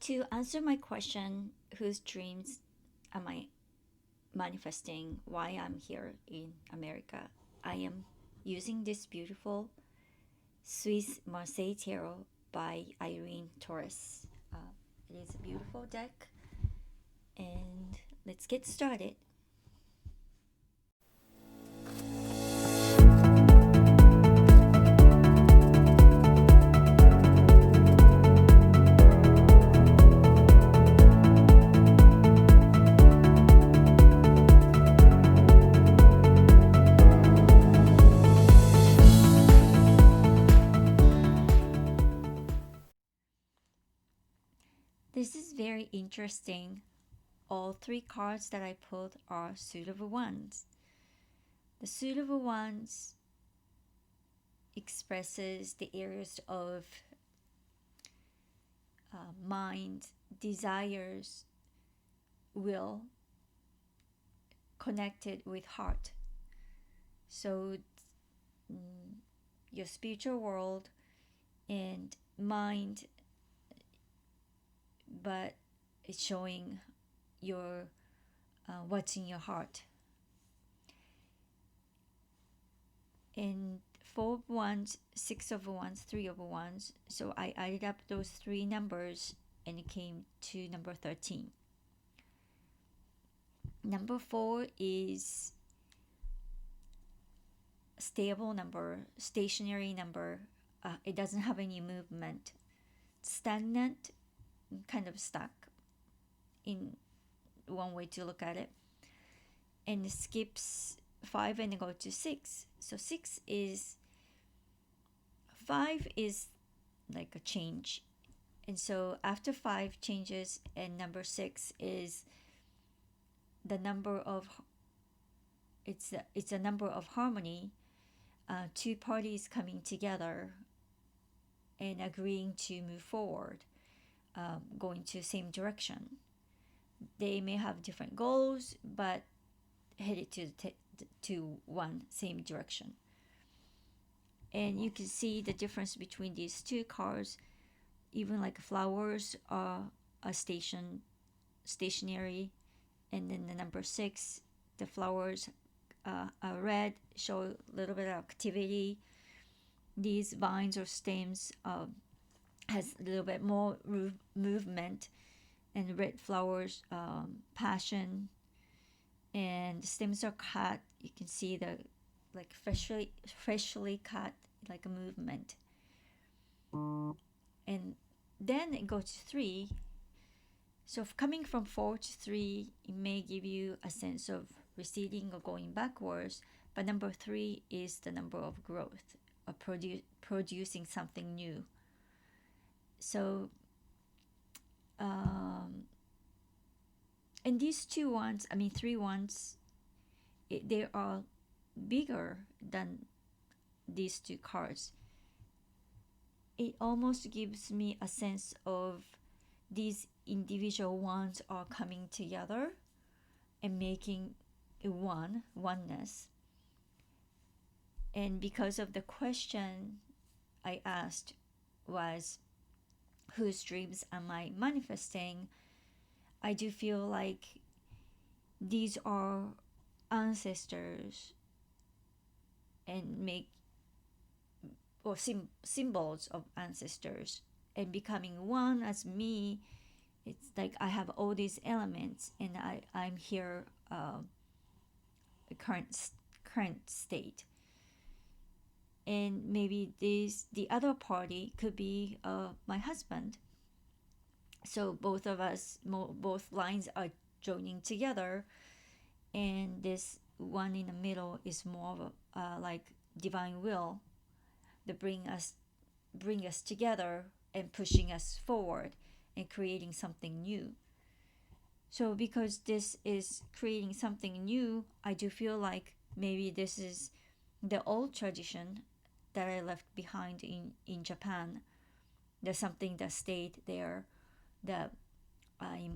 To answer my question, whose dreams am I manifesting, why I'm here in America, I am using this beautiful Swiss Marseille Tarot by Irene Torres. It is a beautiful deck, and let's get started. This is very interesting. All three cards that I pulled are Suit of Wands. The Suit of Wands expresses the areas of mind, desires, will connected with heart. So mm, your spiritual world and mind, but it's showing your what's in your heart. And Four of Wands, Six of Wands, Three of Wands. So I added up those three numbers and it came to number 13. Number 4 is stable number, stationary number. It doesn't have any movement. Stagnant, kind of stuck in one way to look at it. And it skips 5 and go to 6. So 5 is like a change. And so after 5 changes and number 6 is the number of it's a number of harmony, two parties coming together and agreeing to move forward, going to the same direction. They may have different goals, but headed to one same direction. And you can see the difference between these two cards. Even like flowers are a stationary, and then the number 6, the flowers are red, show a little bit of activity. These vines or stems has a little bit more movement, and red flowers, passion, and the stems are cut. You can see the like freshly cut, like a movement. And then it goes to 3. So coming from 4 to 3, it may give you a sense of receding or going backwards, but number 3 is the number of growth, of producing something new. So and these 3 ones, they are bigger than these two cards. It almost gives me a sense of these individual ones are coming together and making a oneness. And because of the question I asked was, whose dreams am I manifesting? I do feel like these are ancestors and make or symbols of ancestors, and becoming one as me. It's like I have all these elements, and I'm here, current state. And maybe the other party could be my husband. So both of us, both lines are joining together, and this one in the middle is more of a like divine will that bring us together and pushing us forward and creating something new. So because this is creating something new, I do feel like maybe this is the old tradition that I left behind in Japan. There's something that stayed there that I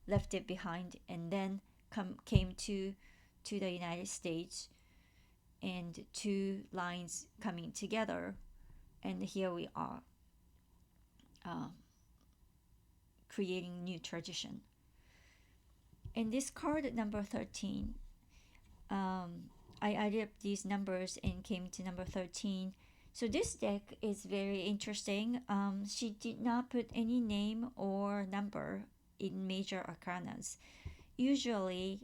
left it behind, and then came to the United States, and two lines coming together, and here we are. uh, creating new tradition. In this card number 13, I added up these numbers and came to number 13. So this deck is very interesting. She did not put any name or number in major arcanas. Usually,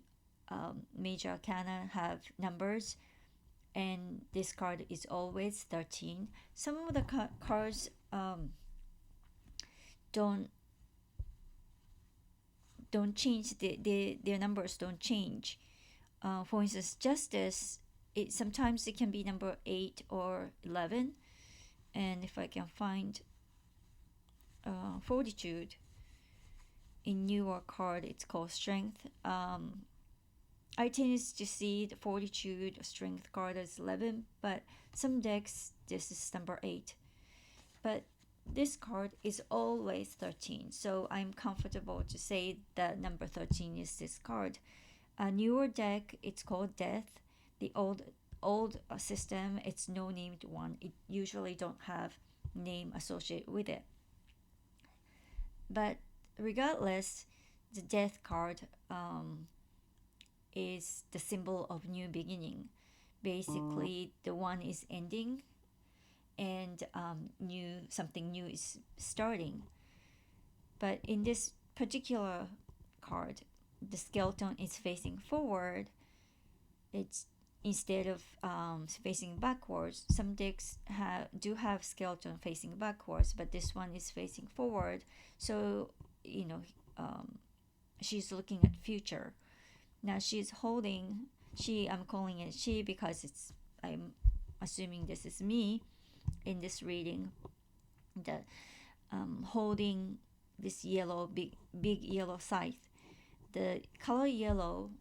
major arcana have numbers, and this card is always 13. Some of the cards don't change, their numbers don't change. For instance, justice, sometimes it can be number 8 or 11. And if I can find fortitude in newer card, it's called strength. I tend to see the fortitude or strength card as 11, but some decks this is number 8. But this card is always 13, so I'm comfortable to say that number 13 is this card. A newer deck, it's called Death. The old system, it's no named one. It usually don't have name associated with it. But regardless, the Death card is the symbol of new beginning. Basically, the one is ending, and something new is starting. But in this particular card, the skeleton is facing forward. It's instead of facing backwards. Some decks do have skeleton facing backwards, but this one is facing forward. So she's looking at future. Now she's holding. I'm calling it she because I'm assuming this is me in this reading. That holding this yellow big yellow scythe. The color yellow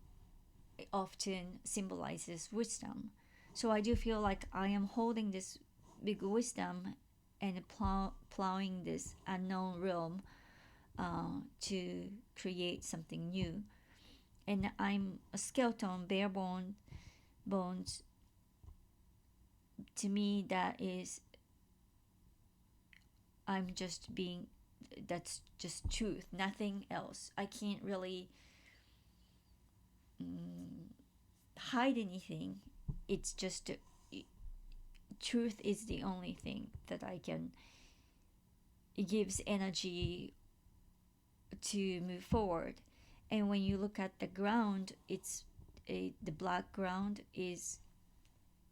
often symbolizes wisdom. So I do feel like I am holding this big wisdom and plowing this unknown realm to create something new. And I'm a skeleton, bare bones. To me, that is, I'm just being, that's just truth, nothing else. I can't really hide anything. It's just truth is the only thing that I can. It gives energy to move forward. And when you look at the ground, the black ground is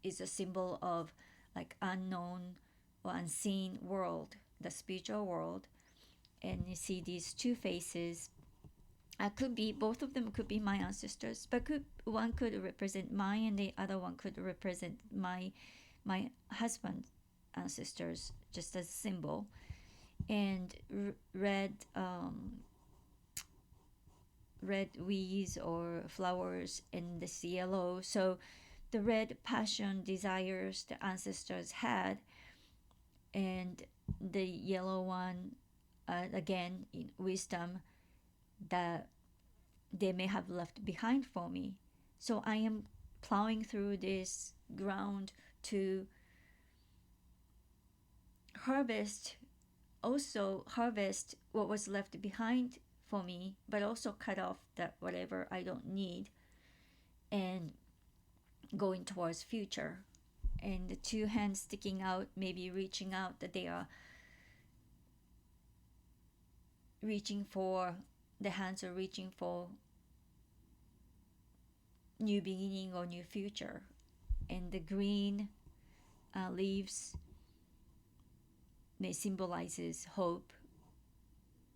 a symbol of like unknown or unseen world, the spiritual world. And you see these two faces. Could be both of them could be my ancestors, but one could represent mine, and the other one could represent my husband's ancestors, just as a symbol. And red weeds or flowers, and this yellow. So the red passion desires the ancestors had, and the yellow one again in wisdom that they may have left behind for me. So I am plowing through this ground to harvest what was left behind for me, but also cut off that whatever I don't need, and going towards future. And the two hands sticking out, maybe reaching out, that they are reaching for, the hands are reaching for new beginning or new future. And the green leaves may symbolizes hope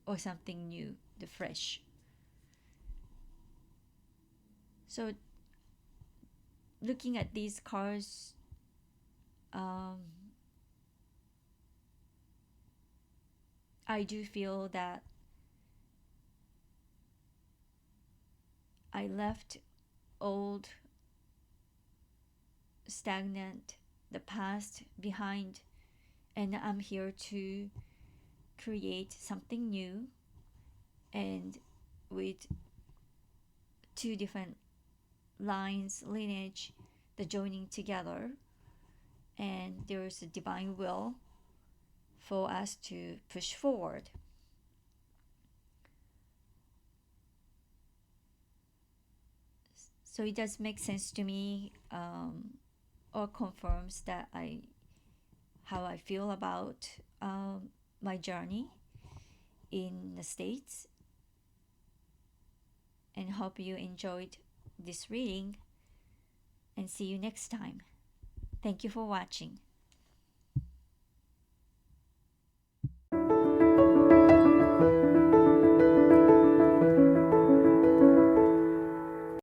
or something new, the fresh. So looking at these cards, I do feel that I left old, stagnant, the past behind, and I'm here to create something new, and with two different lines, lineage, the joining together, and there's a divine will for us to push forward. So it does make sense to me, or confirms that I how I feel about my journey in the States, and hope you enjoyed this reading, and see you next time. Thank you for watching.